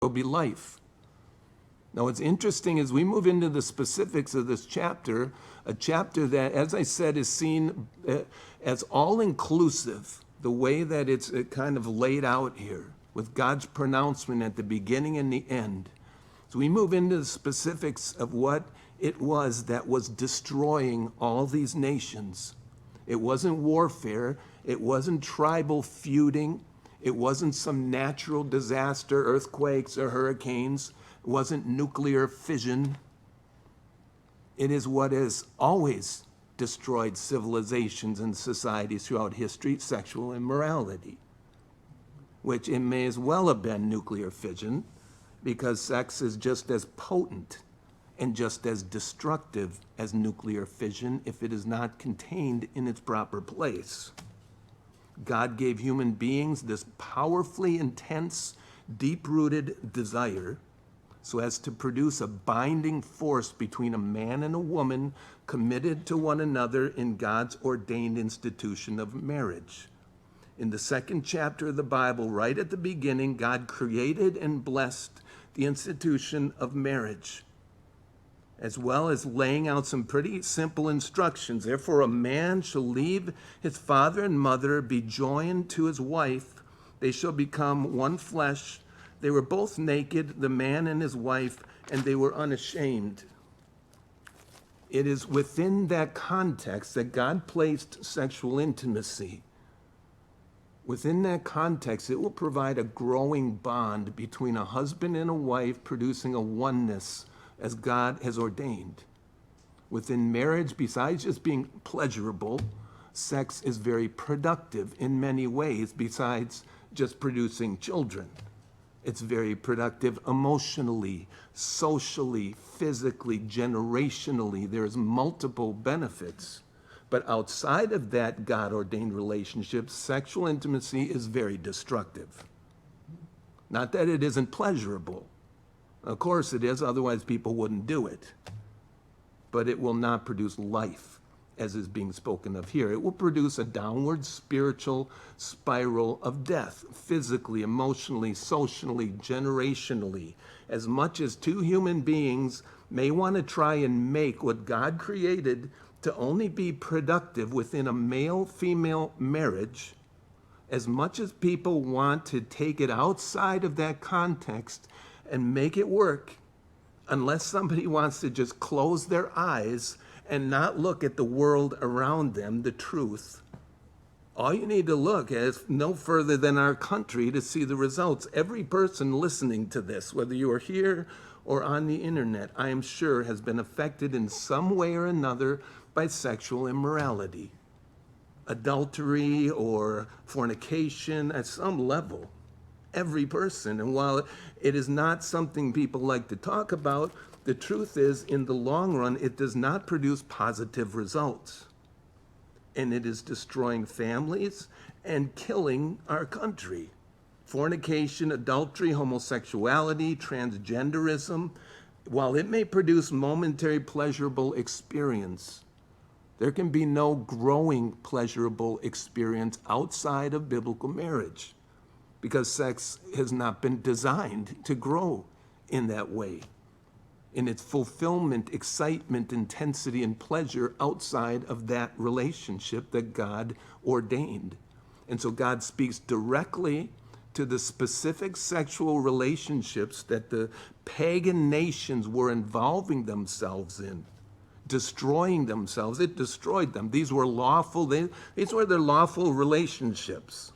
will be life. Now, what's interesting as we move into the specifics of this chapter, a chapter that, as I said, is seen as all-inclusive, the way that it's kind of laid out here, with God's pronouncement at the beginning and the end. So we move into the specifics of what it was that was destroying all these nations. It wasn't warfare. It wasn't tribal feuding. It wasn't some natural disaster, earthquakes or hurricanes. It wasn't nuclear fission. It is what has always destroyed civilizations and societies throughout history, sexual immorality, which it may as well have been nuclear fission, because sex is just as potent and just as destructive as nuclear fission if it is not contained in its proper place. God gave human beings this powerfully intense, deep-rooted desire so as to produce a binding force between a man and a woman committed to one another in God's ordained institution of marriage. In the second chapter of the Bible, right at the beginning, God created and blessed the institution of marriage, as well as laying out some pretty simple instructions. Therefore, a man shall leave his father and mother, be joined to his wife. They shall become one flesh. They were both naked, the man and his wife, and they were unashamed. It is within that context that God placed sexual intimacy. Within that context, it will provide a growing bond between a husband and a wife, producing a oneness as God has ordained. Within marriage, besides just being pleasurable, sex is very productive in many ways besides just producing children. It's very productive emotionally, socially, physically, generationally. There's multiple benefits. But outside of that God-ordained relationship, sexual intimacy is very destructive. Not that it isn't pleasurable. Of course it is, otherwise people wouldn't do it. But it will not produce life, as is being spoken of here. It will produce a downward spiritual spiral of death, physically, emotionally, socially, generationally. As much as two human beings may want to try and make what God created to only be productive within a male-female marriage, as much as people want to take it outside of that context and make it work, unless somebody wants to just close their eyes and not look at the world around them, the truth, all you need to look is no further than our country to see the results. Every person listening to this, whether you are here or on the internet, I am sure has been affected in some way or another by sexual immorality, adultery or fornication at some level. Every person. And while it is not something people like to talk about, the truth is, in the long run, it does not produce positive results. And it is destroying families and killing our country. Fornication, adultery, homosexuality, transgenderism, while it may produce momentary pleasurable experience, there can be no growing pleasurable experience outside of biblical marriage, because sex has not been designed to grow in that way, in its fulfillment, excitement, intensity, and pleasure outside of that relationship that God ordained. And so God speaks directly to the specific sexual relationships that the pagan nations were involving themselves in, destroying themselves. It destroyed them. These were lawful, these were their lawful relationships.